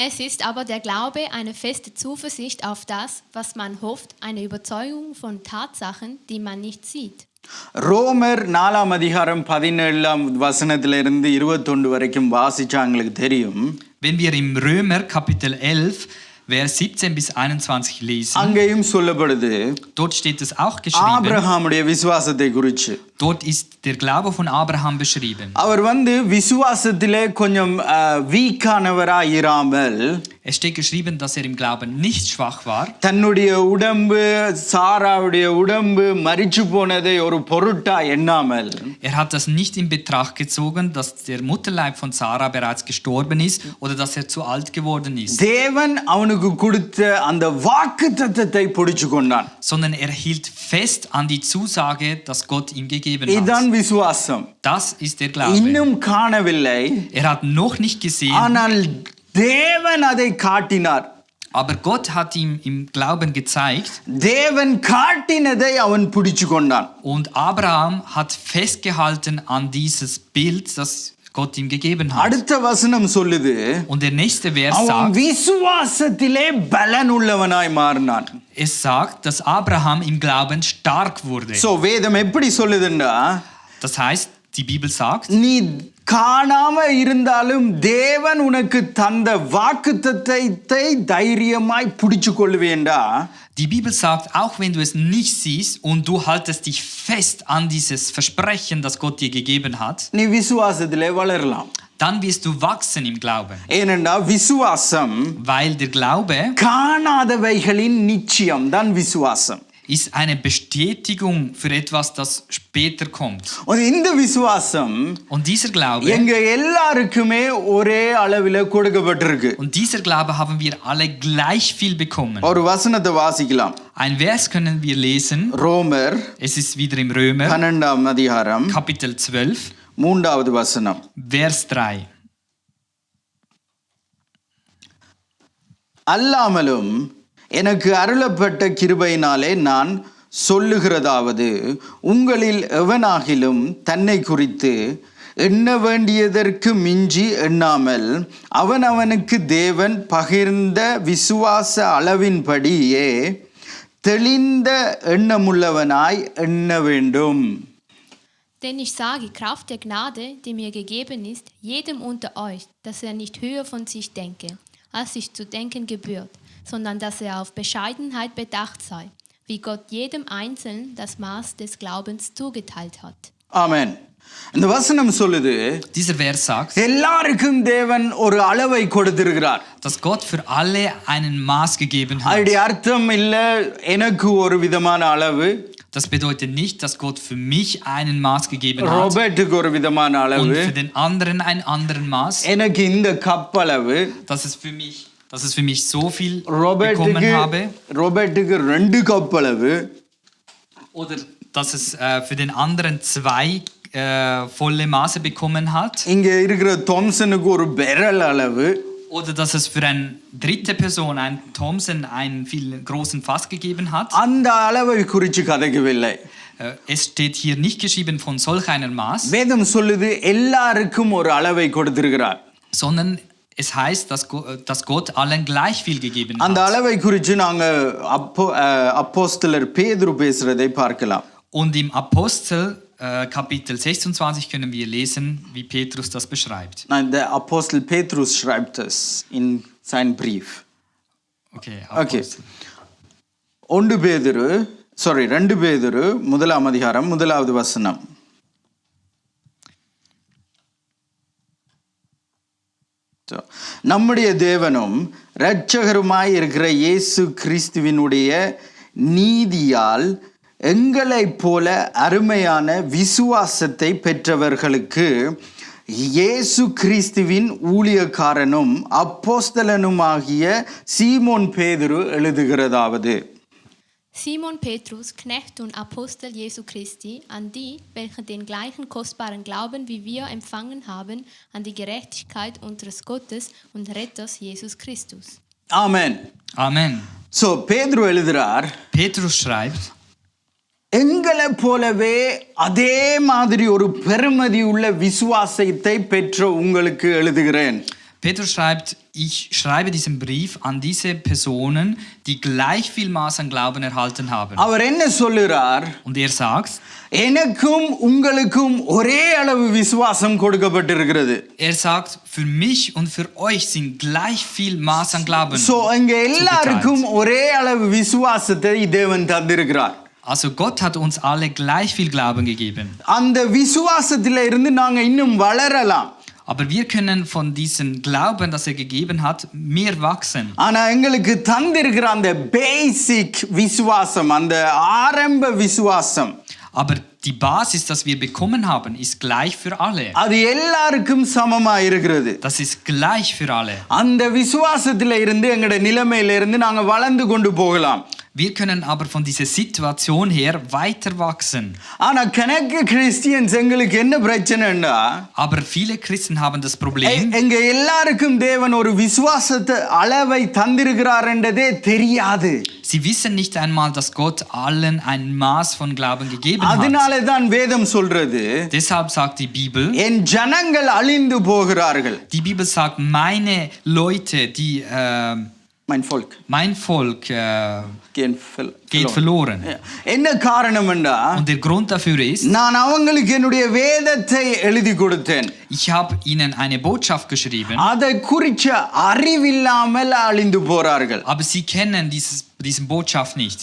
Es ist aber der Glaube eine feste Zuversicht auf das, was man hofft, eine Überzeugung von Tatsachen, die man nicht sieht. ரோமர் 4ஆம் அதிகாரம் 17ஆம் வசனத்திலிருந்து 21 வரைக்கும் வாசிச்சா உங்களுக்கு தெரியும். Wenn wir im Römer Kapitel 11, Vers 17 bis 21 lesen, அங்கேயும் சொல்லப்படுது dort steht es auch geschrieben, ஆபிரகாமுடைய விசுவாசத்தை குறித்து. dort ist der Glaube von Abraham beschrieben. அவர் விசுவாசத்திலே கொஞ்சம் வீக்கானவராய் இராமல் Es steht geschrieben, dass er im Glauben nicht schwach war. தன்னுடைய உடம்பு சாராவுடைய உடம்பு மரிச்சு போனதை ஒரு பொருட்டா எண்ணாமல் Er hat das nicht in Betracht gezogen, dass der Mutterleib von Sarah bereits gestorben ist oder dass er zu alt geworden ist. தேவன் அவனுக்கு கொடுத்த அந்த வாக்குத்தத்தத்தை பிடிச்சு கொண்டான். Sondern er hielt fest an die Zusage, dass Gott ihm gegeben இதுதான் hat. விசுவாசம். Das ist der Glaube. இன்னும் காணவில்லை, Er hat noch nicht gesehen, ஆனால் தேவன் அதை காட்டினார். aber Gott hat ihm im Glauben gezeigt தேவன் காட்டினதை அவன் பிடிச்சு கொண்டான். und Abraham hat festgehalten an dieses Bild, das Gott ihm gegeben hat. அடுத்த வசனம் சொல்லுது Und der nächste Vers அவன் sagt, விசுவாசத்திலே பலன் உள்ளவனாய் மாறினான். es sagt, dass Abraham im Glauben stark wurde. So வேதம் எப்படி சொல்லுதுன்னா, Das heißt, die Bibel sagt, நீ காணாம இருந்தாலும் தேவன் உனக்கு தந்த வாக்குத்தத்தத்தை தைரியமாய் பிடிச்சு கொள்வேண்டா. die Bibel sagt, auch wenn du es nicht siehst und du haltest dich fest an dieses Versprechen, das Gott dir gegeben hat, நீ விசுவாசத்திலே வளரலாம். dann wirst du wachsen im Glauben. ஏனென்றா விசுவாசம் Weil der Glaube காணாதவைகளின் நிச்சயம் தான் விசுவாசம். ist eine Bestätigung für etwas, das später kommt. Und இந்த விசுவாசம் Und dieser Glaube, எங்க எல்லாருக்குமே ஒரே அளவில கொடுக்கப்பட்டிருக்கு. und dieser Glaube haben wir alle gleich viel bekommen. ஒரு வசனத்தை வாசிக்கலாம். Ein Vers können wir lesen. ரோமர் Es ist wieder im Römer, 12ஆம் அதிகாரம் Kapitel 12, 3வது வசனம். Vers 3. அல்லாமலும் எனக்கு அருளப்பட்ட கிருபையினாலே நான் சொல்லுகிறதாவது, உங்களில் எவனாகிலும் தன்னை குறித்து எண்ண வேண்டியதற்கு மிஞ்சி எண்ணாமல் அவனவனுக்கு தேவன் பகிர்ந்த விசுவாச அளவின்படியே தெளிந்த எண்ணமுள்ளவனாய் எண்ண வேண்டும். Denn ich sage, Kraft der Gnade, die mir gegeben ist, jedem unter euch, dass er nicht höher von sich denke, als sich zu denken gebührt, sondern dass er auf Bescheidenheit bedacht sei, wie Gott jedem Einzelnen das Maß des Glaubens zugeteilt hat. ஆமென். இந்த வசனம் சொல்லுது, Dieser Vers sagt, எல்லாருக்கும் தேவன் ஒரு அளவை கொடுத்திருக்கிறார். dass Gott für alle einen Maß gegeben hat. அதோட அர்த்தம் இல்ல எனக்கு ஒரு விதமான அளவு, Das bedeutet nicht, dass Gott für mich einen Maß gegeben hat ரோபர்ட்டுக்கு ஒரு விதமான und அளவு, für den anderen einen anderen Maß, எனக்கு இந்த கப் அளவு, dass es für mich so viel bekommen habe ரோபர்ட்டுக்கு 2 cup அளவு, oder dass es für den anderen 2 volle Maße bekommen hat இங்க இருக்கிற தாம்சனுக்கு ஒரு பெரல் அளவு, oder dass es für eine dritte Person, ein Thomson, einen viel großen Fass gegeben hat. அந்த அளவை குறித்து கதைக்கவில்லை. Es steht hier nicht geschrieben von solch einem Maß, வேதம் சொல்லுது எல்லாருக்கும் ஒரு அளவை கொடுத்திருக்கிறார். sondern es heißt, dass Gott allen gleich viel gegeben அந்த hat. அளவை குறித்து நாங்க அப்போஸ்தலர் பேதுரு பேசுறதை பார்க்கலாம். Und im Apostel Kapitel 26 können wir lesen, wie Petrus das beschreibt. Nein, der Apostel Petrus schreibt es in seinem Brief. Okay, Okay. Apostel. 2 பேதுரு 1ஆம் அதிகாரம் 1வது வசனம். நம்முடைய தேவனும் இரட்சகருமாய் இருக்கிற இயேசு கிறிஸ்துவினுடைய நீதியால் எங்களைப் போல அருமையான விசுவாசத்தை பெற்றவர்களுக்கு இயேசு கிறிஸ்துவின் ஊழியக்காரனும் அப்போஸ்தலனுமாகிய சீமோன் பேதுரு எழுதுகிறதாவது. Simon Petrus, Knecht und Apostel Jesu Christi, an die, welche den gleichen kostbaren Glauben wie wir empfangen haben, an die Gerechtigkeit unseres Gottes und Retters Jesus Christus. Amen. Amen. So பேதுரு எழுதுறார், Petrus schreibt, எங்களை போலவே அதே மாதிரி ஒரு பெருமதி உள்ள விசுவாசத்தை பெற்ற உங்களுக்கு எழுதுகிறேன். Petrus schreibt, ich schreibe diesen Brief an diese Personen, die gleich viel Maß an Glauben erhalten haben. அவர் என்ன சொல்லுறார்? Und er sagt, எனக்கும் உங்களுக்கும் ஒரே அளவு விசுவாசம் கொடுக்கப்பட்டிருக்கிறது. er sagt, für mich und für euch sind gleich viel Maß an Glauben. So இங்க எல்லாருக்கும் ஒரே அளவு விசுவாசத்தை தேவன் தந்திருக்கிறார். Also Gott hat uns alle gleich viel Glauben gegeben. அந்த விசுவாசத்தில இருந்து நாங்க இன்னும் வளரலாம். Aber wir können von diesem Glauben, das er gegeben hat, mehr wachsen. ஆனா எங்களுக்கு தந்திருக்கிற அந்த பேசிக் விசுவாசம், அந்த ஆரம்ப விசுவாசம், Aber die Basis, das wir bekommen haben, ist gleich für alle. அது எல்லாருக்கும் சமமா இருக்கிறது. Das ist gleich für alle. அந்த விசுவாசத்தில இருந்து எங்களுடைய நிலைமையில இருந்து நாங்க வளர்ந்து கொண்டு போகலாம். Wir können aber von dieser Situation her weiter wachsen. ஆனா கணக்கு கிறிஸ்டியன்ஸ் எங்களுக்கு என்ன பிரச்சனைன்னா, Aber viele Christen haben das Problem, எங்க எல்லாருக்கும் தேவன் ஒரு விசுவாசத்தை அளவை தந்திருக்கிறார்ன்றதே தெரியாது. sie wissen nicht einmal, dass Gott allen ein Maß von Glauben gegeben hat. அதனால தான் வேதம் சொல்றது, Deshalb sagt die Bibel, என் ஜனங்கள் அழிந்து போகிறார்கள். die Bibel sagt, meine Leute, mein Volk geht verloren. என்ன காரணம்டா, Und der Grund dafür ist, நான் அவங்களுக்கு என்னுடைய வேதத்தை எழுதி கொடுத்தேன். ich habe ihnen eine Botschaft geschrieben, அதை குறிச்ச அறிவில்லாமல் அழிந்து போறார்கள். aber sie kennen diesen Botschaft nicht.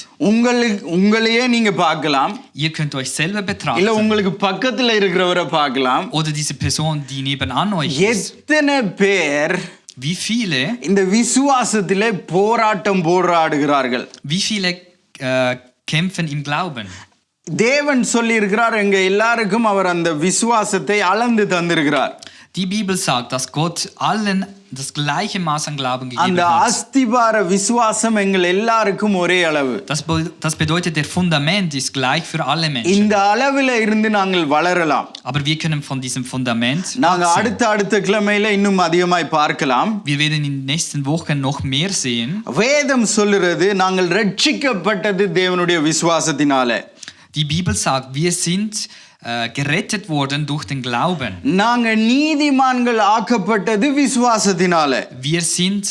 உங்களையே நீங்க பார்க்கலாம், Ihr könnt euch selber இல்ல betrachten. உங்களுக்கு பக்கத்துல இருக்கிறவரை பார்க்கலாம். Oder diese Person, die nebenan euch ist. எத்தனை பேர் Wie viele இந்த விசுவாசத்திலே போராட்டம் போராடுகிறார்கள்? Wie viele kämpfen im Glauben? தேவன் சொல்லி இருக்கிறார், எங்க எல்லாருக்கும் அவர் அந்த விசுவாசத்தை அளந்து தந்திருக்கிறார். Die Bibel sagt, dass Gott allen das gleiche Maß an Glauben gegeben அந்த hat. அஸ்திபார விசுவாசம் எங்கள் எல்லாருக்கும் ஒரே அளவு. Das bedeutet, der Fundament ist gleich für alle Menschen. இந்த அளவில இருந்து நாங்கள் வளரலாம். Aber wir können von diesem Fundament நாங்க wachsen. அடுத்த கிழமையில இன்னும் அதிகமாய் பார்க்கலாம். Wir werden in den nächsten Wochen noch mehr sehen. வேதம் சொல்லுறது, நாங்கள் ரட்சிக்கப்பட்டது தேவனுடைய விசுவாசத்தினாலே. Die Bibel sagt, wir sind gerettet worden durch den Glauben. நாங்க நீதிமான்கள் ஆக்கப்பட்டது விசுவாசத்தினாலே. Wir sind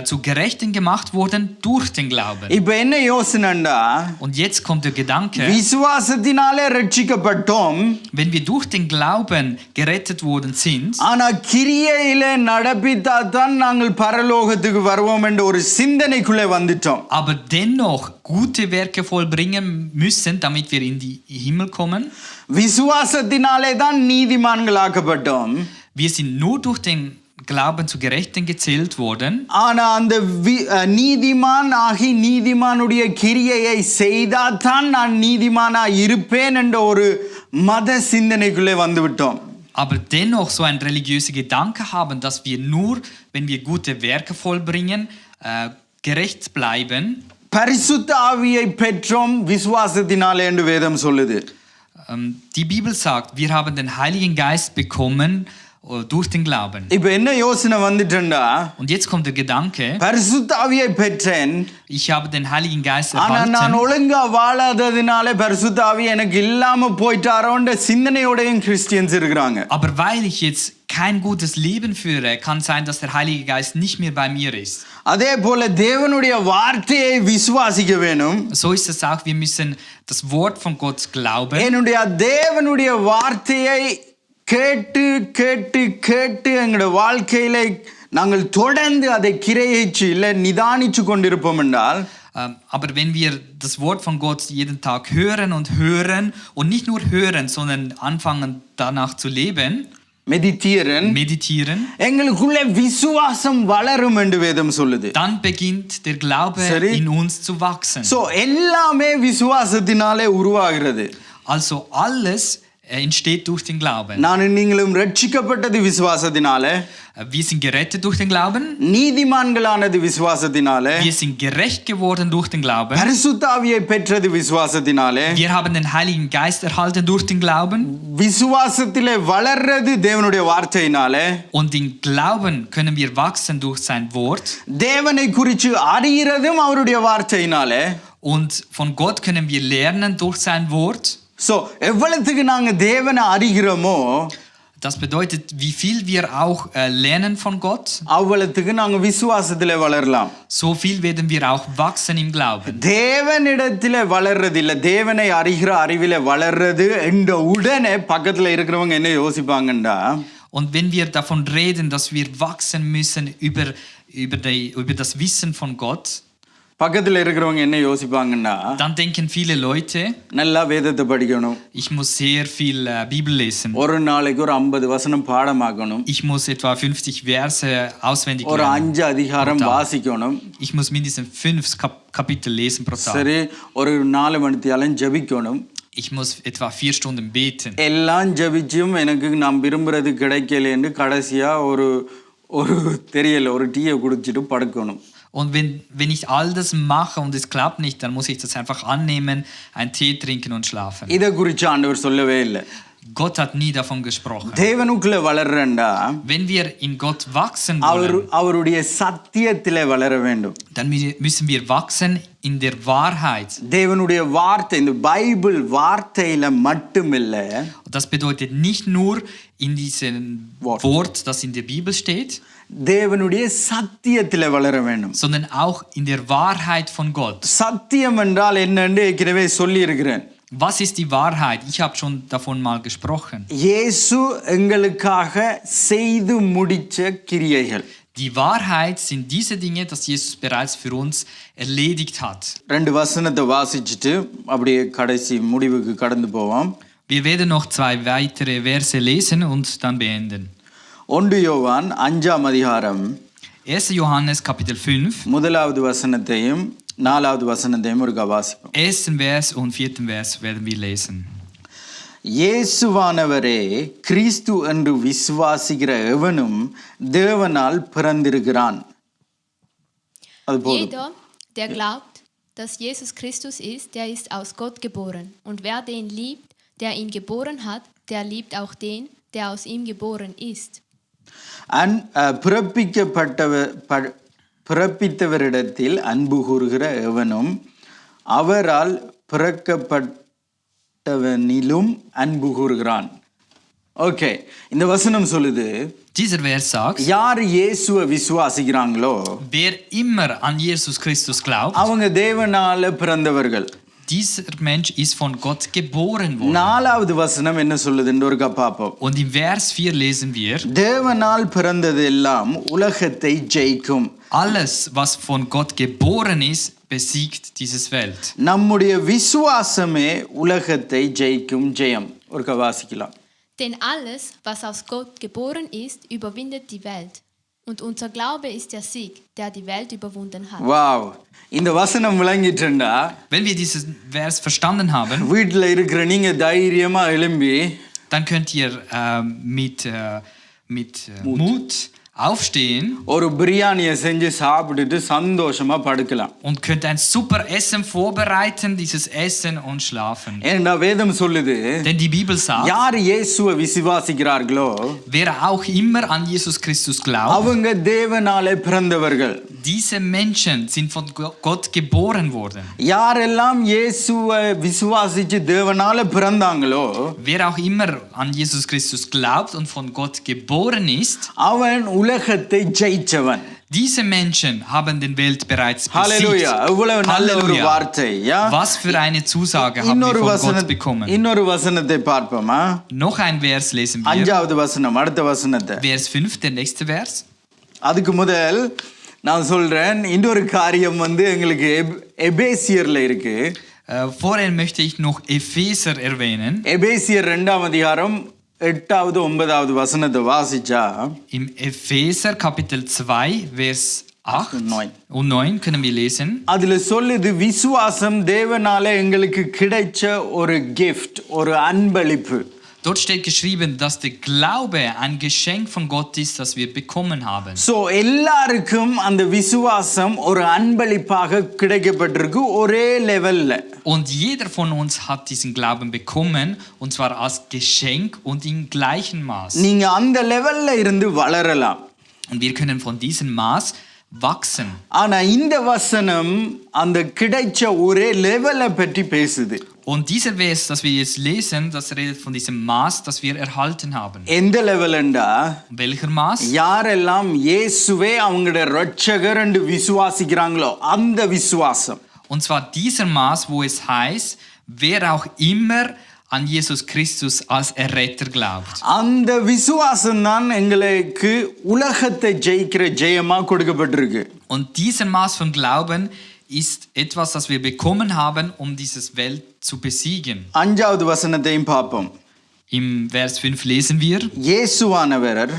zu Gerechten gemacht worden durch den Glauben. இப்போ என்ன யோசனைண்டா, Und jetzt kommt der Gedanke, விசுவாசத்தினாலே ரட்சிக்கப்பட்டோம், wenn wir durch den Glauben gerettet worden sind, ஆனா கிரியையிலே நடப்பித்தாதான் நாங்கள் பரலோகத்துக்கு வருவோம் என்ற ஒரு சிந்தனைக்குள்ளே வந்துட்டோம். aber dennoch gute Werke vollbringen müssen, damit wir in die Himmel kommen. விசுவாசத்தினாலே தான் நீதிமான்கள் ஆக்கப்பட்டோம். Wir sind nur durch den Glauben zu Gerechten gezählt worden. ஆனா அந்த நீதிமான் ஆகி நீதிமானுடைய கிரியையை செய்தாதான் நான் நீதிமானா இருப்பேன் என்ற ஒரு மத சிந்தனைக்குள்ளே வந்து விட்டோம். Aber dennoch so ein religiöser Gedanke haben, dass wir nur, wenn wir gute Werke vollbringen, gerecht bleiben. பரிசுத்த ஆவியை பெற்றோம் விசுவாசத்தினாலே என்று வேதம் சொல்லுது. Die Bibel sagt, wir haben den Heiligen Geist bekommen durch den Glauben. இப்போ என்ன யோசனை வந்துட்டேன்டா, Und jetzt kommt der Gedanke, பரிசுத்த ஆவியை பெற்றேன், ich habe den Heiligen Geist ஆனா நான் erhalten, ஒழுங்கா வாழாததுனால பரிசுத்த ஆவி எனக்கு இல்லாம போயிட்டாரோன்ற சிந்தனையோடையும் கிறிஸ்டியன்ஸ் இருக்கிறாங்க. aber weil ich jetzt kein gutes Leben führe, kann sein, dass der Heilige Geist nicht mehr bei mir ist. அதே போல தேவனுடைய வார்த்தையை விசுவாசிக்க வேணும். So ist es auch, wir müssen das Wort von Gott glauben. என்னுடைய தேவனுடைய வார்த்தையை கேட்டு கேட்டு கேட்டு எங்களுடைய வாழ்க்கையில நாங்கள் தொடர்ந்து அதை கிரையிச்சு இல்லை நிதானிச்சு கொண்டிருப்போம் என்றால், Aber wenn wir das Wort von Gott jeden Tag hören und nicht nur hören, sondern anfangen danach zu leben, meditieren, எங்களுக்குள்ள விசுவாசம் வளரும் என்று வேதம் சொல்லுது. dann beginnt der Glaube சரி. in uns zu wachsen. So எல்லாமே விசுவாசத்தினாலே உருவாகிறது. Also alles entsteht durch den Glauben. நானும் நீங்களும் ரட்சிக்கப்பட்டது விசுவாசத்தினாலே, Wir sind gerettet durch den Glauben. நீதிமான்களானது விசுவாசத்தினாலே, Wir sind gerecht geworden durch den Glauben. பரிசுத்த ஆவியை பெற்றது விசுவாசத்தினாலே, Wir haben den Heiligen Geist erhalten durch den Glauben. விசுவாசத்திலே வளர்றது தேவனுடைய வார்த்தையினாலே, Und in Glauben können wir wachsen durch sein Wort. தேவனை குறித்து அறிகிறதும் அவருடைய வார்த்தையினாலே. Und von Gott können wir lernen durch sein Wort. So எவ்வளவுக்கு நாங்க தேவனை அறிகிறோமோ Das bedeutet, wie viel wir auch lernen von Gott, அவ்வளவுக்கு நாங்க விசுவாசத்திலே வளரலாம். so viel werden wir auch wachsen im Glauben. தேவனிடத்திலே வளர்றது இல்ல, தேவனை அறிகிற அறிவிலே வளர்றது என்ற உடனே பக்கத்துல இருக்கிறவங்க என்ன யோசிப்பாங்கண்டா, Und wenn wir davon reden, dass wir wachsen müssen über das Wissen von Gott, பக்கத்துல இருக்கிறவங்க என்ன யோசிப்பாங்கன்னா, dann denken viele Leute, நல்லா வேதத்தை படிக்கணும், ich muss sehr viel Bibel lesen. ஒரு நாளைக்கு ஒரு 50 வசனம் பாடமாக்கணும், Ich muss etwa 50 Verse auswendig ஒரு lernen. 5 அதிகாரம் வாசிக்கணும், Ich muss mindestens 5 Kapitel lesen pro Tag. சரி ஒரு 4 மணித்தியாலம் ஜெபிக்கணும். Ich muss etwa 4 Stunden beten. எல்லாம் ஜெபிச்சும் எனக்கு நான் விரும்புறது கிடைக்கலன்னு கடைசியா ஒரு தெரியல ஒரு டீயை குடிச்சிட்டு படுக்கணும். Und wenn ich all das mache und es klappt nicht, dann muss ich das einfach annehmen, einen Tee trinken und schlafen. இதை குறித்து ஆண்டவர் சொல்லவே இல்லை. Gott hat nie davon gesprochen. தேவனுக்குள்ள வளர்றேன்டா, Wenn wir in Gott wachsen wollen, அவருடைய சத்தியத்திலே வளர வேண்டும். dann müssen wir wachsen in der Wahrheit. தேவனுடைய வார்த்தை, இந்த பைபிள் வார்த்தையில மட்டுமில்ல, Das bedeutet nicht nur in diesem Wort, das in der Bibel steht, தேவனுடைய சத்தியத்திலே வளர வேண்டும், sondern auch in der Wahrheit von Gott. சத்தியம் என்றால் என்னன்னு ஏற்கனவே சொல்லி இருக்கிறேன். Was ist die Wahrheit? Ich habe schon davon mal gesprochen. இயேசு எங்களுக்காக செய்து முடிச்ச கிரியைகள். Die Wahrheit sind diese Dinge, dass Jesus bereits für uns erledigt hat. 2 வசனத்தை வாசிச்சுட்டு அப்படியே கடைசி முடிவுக்கு கடந்து போவோம். Wir werden noch 2 weitere Verse lesen und dann beenden. 1 யோவான் 5ஆம் அதிகாரம் 1. Johannes Kapitel 5, 1வது வசனத்தையும் 4வது வசனத்தையும் ஒரு வாசிப்போம். 1. Vers und 4. Vers werden wir lesen. இயேசுவானவரே கிறிஸ்து என்று விசுவாசிக்கிற எவனும் தேவனால் பிறந்திருக்கிறான். அது போதும். Jeder, der glaubt, dass Jesus Christus ist, der ist aus Gott geboren. Und wer den liebt, der ihn geboren hat, der liebt auch den, der aus ihm geboren ist. பிறப்பித்தவரிடத்தில் அன்பு கூறுகிற எவனும் அவரால் பிறக்கப்பட்டவனிலும் அன்பு கூறுகிறான். ஓகே, இந்த வசனம் சொல்லுது, Dieser Vers sagt, யார் இயேசுவை விசுவாசிக்கிறாங்களோ wer immer an Jesus Christus glaubt, அவங்க தேவனால பிறந்தவர்கள். dieser Mensch ist von Gott geboren worden. 4வது வசனம் என்ன சொல்லுதுன்னு ஒரு பார்ப்போம். Und im Vers 4 lesen wir, தேவனால் பிறந்தது எல்லாம் உலகத்தை ஜெயிக்கும். alles, was von Gott geboren ist, besiegt dieses Welt. நம்முடைய விசுவாசமே உலகத்தை ஜெயிக்கும் ஜெயம். ஒரு வாசிக்கலாம். Denn alles, was aus Gott geboren ist, überwindet die Welt. Und unser Glaube ist der Sieg, der die Welt überwunden hat. Wow, இந்த வசனம் விளங்கிட்டுண்டா Wenn wir diesen Vers verstanden haben, வீட்டில் இருக்கிற நீங்க தைரியமா எழும்பி dann könnt ihr mit Mut aufstehen ஒரு பிரியாணியை செஞ்சு சாப்பிட்டுட்டு சந்தோஷமா படுக்கலாம். und könnt ein super Essen vorbereiten, dieses Essen und schlafen. ஏன்னா வேதம் சொல்லுது, Denn die Bibel sagt, யார் இயேசுவை விசுவாசிக்கிறார்களோ wer auch immer an Jesus Christus glaubt, அவங்க தேவனாலே பிறந்தவர்கள். diese Menschen sind von Gott geboren worden. யாரெல்லாம் இயேசுவை விசுவாசிச்சு தேவனால பிறந்தாங்களோ Wer auch immer an Jesus Christus glaubt und von Gott geboren ist, அவன் உலகத்தை ஜெயிச்சவன். diese Menschen haben den Welt bereits ஹல்லேலூயா, besiegt. எவ்வளவு நல்ல ஒரு Halleluja. வார்த்தை. Was für eine Zusage haben wir von Gott bekommen. இன்னொரு வசனத்தை பார்ப்போமா? Noch ein Vers lesen wir. 5வது வசனம், அடுத்த வசனத்தை. Vers 5, der nächste Vers. அதுக்கு முதல் நான் சொல்றேன், இன்னொரு காரியம் எங்களுக்கு எபேசியர்ல இருக்கு. Vorher möchte ich noch Epheser erwähnen. எபேசியர் 2ஆம் அதிகாரம் 8வது 9வது வசனத்தை வாசிச்சா, Im Epheser Kapitel 2, Vers 8 und 9 können wir lesen. அதுல சொல்லுது, விசுவாசம் தேவனால எங்களுக்கு கிடைச்ச ஒரு கிஃப்ட், ஒரு அன்பளிப்பு. Dort steht geschrieben, dass der Glaube ein Geschenk von Gott ist, das wir bekommen haben. So எல்லாருக்கும் அந்த விசுவாசம் ஒரு அன்பளிப்பாக கிடைக்கப்பட்டிருக்கு ஒரே லெவல்ல. Und jeder von uns hat diesen Glauben bekommen, und zwar als Geschenk und im gleichen Maß. நீங்க அந்த லெவல்ல இருந்து வளரலாம். Und wir können von diesem Maß wachsen. ஆனா இந்த வசனம் அந்த கிடைச்ச ஒரே லெவலை பற்றி பேசுது. Und dieser Vers, das wir jetzt lesen, das redet von diesem Maß, das wir erhalten haben. எந்த லெவல்ண்டா Welcher Maß? யாரெல்லாம் இயேசுவே அவங்களோட ரட்சகர் என்று விசுவாசிக்கிறாங்களோ அந்த விசுவாசம். Und zwar dieser Maß, wo es heißt, wer auch immer an Jesus Christus als Erretter glaubt. அந்த விசுவாசம் தான் எங்களுக்கு உலகத்தை ஜெயிக்கிற ஜெயமா கொடுக்கப்பட்டிருக்கு. Und dieser Maß von Glauben ist etwas, das wir bekommen haben, um diese Welt zu besiegen. அஞ்சாவது வசனத்தையும் பார்ப்போம். Im Vers 5 lesen wir, இயேசுவானவர்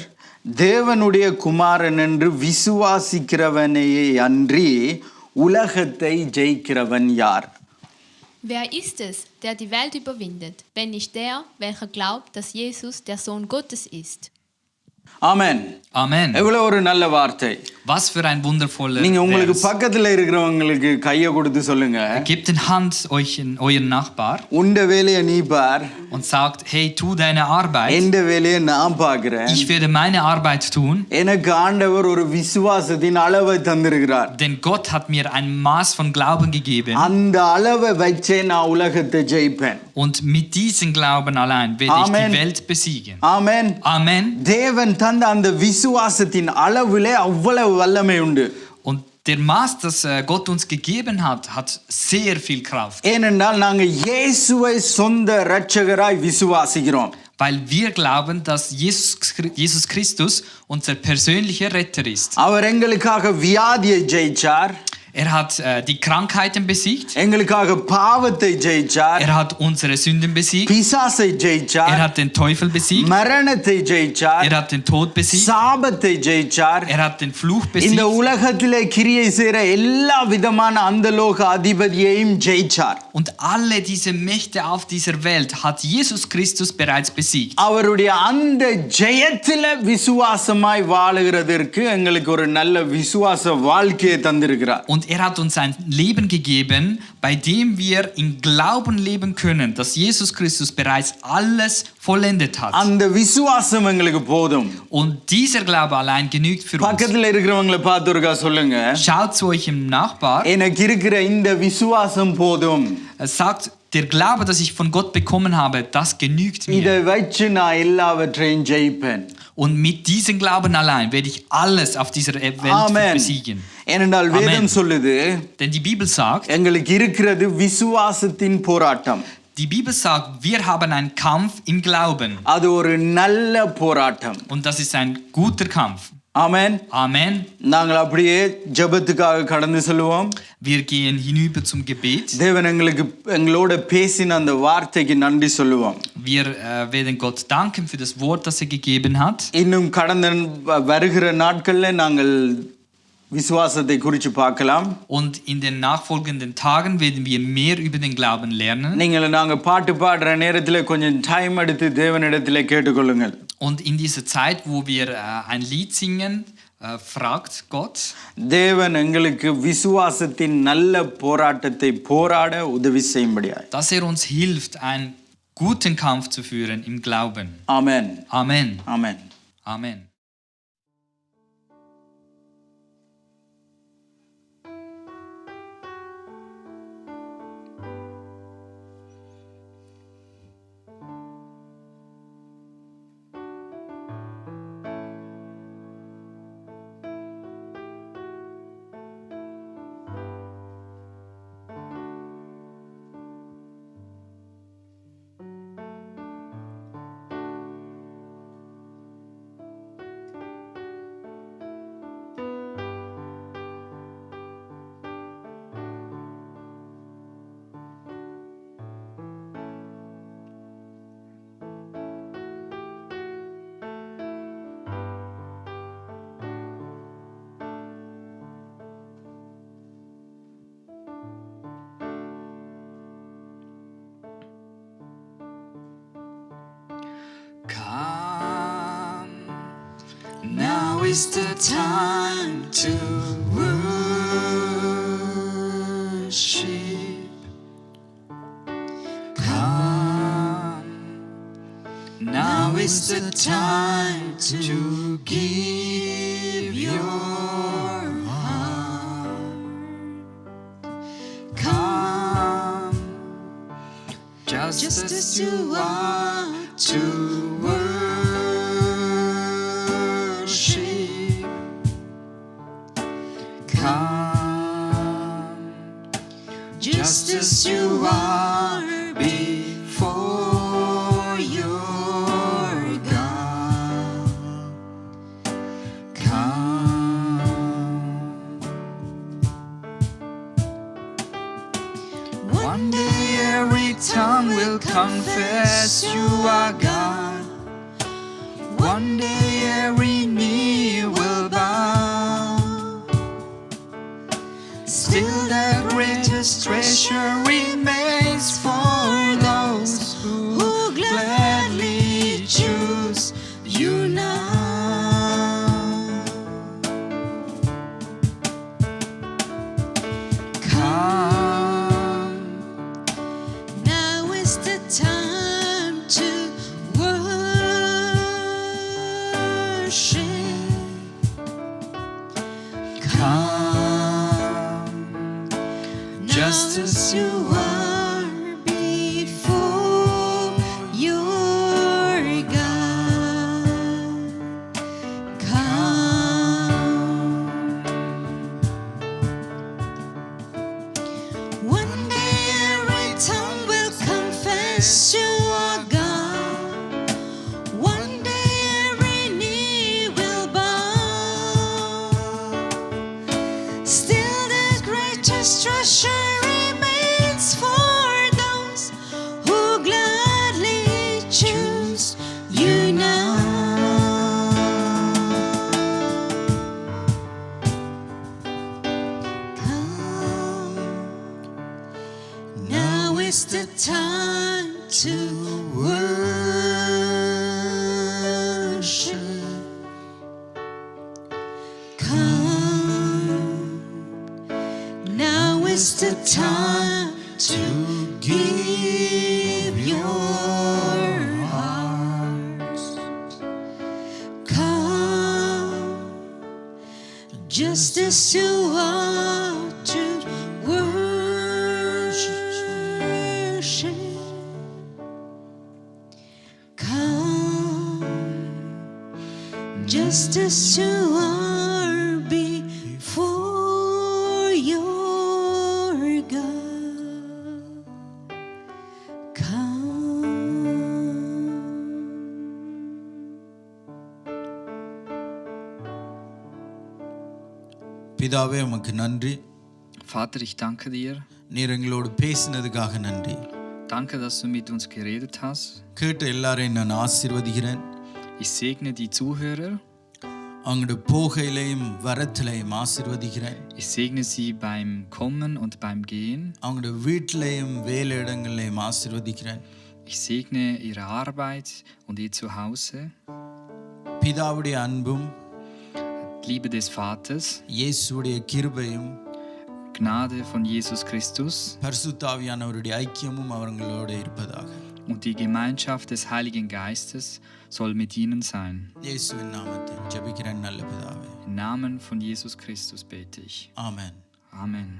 தேவனுடைய குமாரன் என்று விசுவாசிக்கிறவனையே அன்றி உலகத்தை ஜெயிக்கிறவன் யார்? Wer ist es, der die Welt überwindet, wenn nicht der, welcher glaubt, dass Jesus der Sohn Gottes ist? ஆமென். Amen. எவ்வளவு ஒரு நல்ல வார்த்தை. Was für ein wundervoller நீங்க உங்களுக்கு Vers. பக்கத்துல இருக்கிறவங்களுக்கு கையை கொடுத்து சொல்லுங்க, Gebt den Hand euren Nachbar உண்ட வேலையை நீ பார், und sagt, hey, tu deine Arbeit. எந்த வேலையை நான் பார்க்கிறேன். Ich werde meine Arbeit tun, எனக்கு ஆண்டவர் ஒரு விசுவாசத்தின் அளவை தந்திருக்கிறார். denn Gott hat mir ein Maß von Glauben gegeben. அந்த அளவை வச்சே நான் உலகத்தை ஜெயிப்பேன். Und mit diesem Glauben allein werde ich Amen. die Welt besiegen. ஆமென். Amen. தேவன் தந்த அந்த விசுவாசத்தின் அளவிலே அவ்வளவு வல்லமை உண்டு. Und der Maß, das Gott uns gegeben hat, hat sehr viel Kraft. ஏனென்றால் நாங்க இயேசுவை சொந்த இரட்சகராய் விசுவாசிக்கிறோம். Weil wir glauben, dass Jesus Christus unser persönlicher Retter ist. அவர் எங்களுக்காக வியாதியை ஜெயிச்சார். Er hat die Krankheiten besiegt. எங்களுக்காக பாவத்தை ஜெயிச்சார். Er hat unsere Sünden besiegt. பிசாசை ஜெயிச்சார். Er hat den Teufel besiegt. மரணத்தை ஜெயிச்சார். Er hat den Tod besiegt. சாபத்தை ஜெயிச்சார். Er hat den Fluch இந்த besiegt. உலகத்திலே கிரியை செய்கிற எல்லா விதமான அந்த லோக அதிபதியையும் ஜெயிச்சார். Und alle diese Mächte auf dieser Welt hat Jesus Christus bereits besiegt. அவருடைய அந்த ஜெயத்தில விசுவாசமாய் வாழுகிறதற்கு எங்களுக்கு ஒரு நல்ல விசுவாச வாழ்க்கையை தந்திருக்கிறார். Und er hat uns ein Leben gegeben, bei dem wir in Glauben leben können, dass Jesus Christus bereits alles vollendet hat. அந்த விசுவாசம் எங்களுக்கு போதும். Und dieser Glaube allein genügt für uns. பக்கத்துல இருக்கிறவங்களை பார்த்து ஒருக்கா சொல்லுங்க, Schaut zu euch im Nachbar. எனக்கு இருக்கிற இந்த விசுவாசம் போதும். Sagt, der Glaube, das ich von Gott bekommen habe, das genügt இதை mir. வச்சு நான் எல்லாவற்றையும் ஜெயிப்பேன். Und mit diesem Glauben allein werde ich alles auf dieser Welt ஆமென். besiegen. ஏனென்றால் வேதம் Amen. சொல்லுது, Denn die Bibel sagt, எங்களுக்கு இருக்கிறது விசுவாசத்தின் போராட்டம். die Bibel sagt, wir haben einen Kampf im Glauben. அது ஒரு நல்ல போராட்டம். Und das ist ein guter Kampf. ஆமென். Amen. நாங்கள் அப்படியே ஜெபத்துக்காக கடந்து செல்வோம். Wir gehen hinüber zum Gebet. தேவன் எங்களோட பேசின அந்த வார்த்தைக்கு நன்றி சொல்லுவோம். Wir werden Gott danken für das Wort, das er gegeben hat. இன்னும் கடந்த வருகிற நாட்கள்ல நாங்கள் விசுவாசத்தை குறித்து பார்க்கலாம். Und in den nachfolgenden Tagen werden wir mehr über den Glauben lernen. நாங்க பாட்டு பாடுற நேரத்துல கொஞ்சம் டைம் எடுத்து தேவனிடத்திலே கேட்டுக்கொள்ளுங்கள். Und in dieser Zeit, wo wir ein Lied singen, fragt Gott, தேவன் எங்களுக்கு விசுவாசத்தின் நல்ல போராட்டத்தை போராட உதவி செய்யும்படியாய். dass er uns hilft, einen guten Kampf zu führen im Glauben. Amen. Amen. Amen. Amen. is the time to worship. Come. Now is the time to give your heart. Come. Just as you are to worship. Come, just as you are before your God. Come. One day every tongue will confess you are God. One day every knee will bow. Still the greatest treasure remains for those who gladly choose you now. Come. Now is the time to worship. Come, just as you are before your God. Come. One day every tongue will confess you are God. One day every knee will bow. Still the greatest treasure remains for those who gladly choose you now. Come. Now is the time to worship. Come. Now is the time to give your hearts. Come, just as you are to worship. Come, just as you are before your God. Come. பிதாவே உமக்கு நன்றி. Vater, ich danke dir. நீர் எங்களோடு பேசினதுக்காக நன்றி. Danke, dass du mit uns geredet hast. கேட்ட எல்லாரையும் நான் ஆசீர்வதிக்கிறேன். Ich segne die Zuhörer. அவங்களோட போகையிலையும் வரத்திலையும் ஆசீர்வதிக்கிறேன். Ich segne sie beim Kommen und beim Gehen. அவங்களோட வீட்டிலையும் வேலை இடங்கள்லையும் ஆசீர்வதிக்கிறேன். Ich segne ihre Arbeit und ihr Zuhause. பிதாவுடைய அன்பும் Liebe des Vaters, இயேசுவுடைய கிருபையும் Gnade von Jesus Christus பரிசுத்த ஆவியானவருடைய ஐக்கியமும் அவங்களோட இருப்பதாக. und die Gemeinschaft des Heiligen Geistes soll mit ihnen sein. இயேசுவின் நாமத்தில் ஜெபிக்கிறேன் நல்ல பிதாவே. Im Namen von Jesus Christus bete ich. ஆமென். Amen.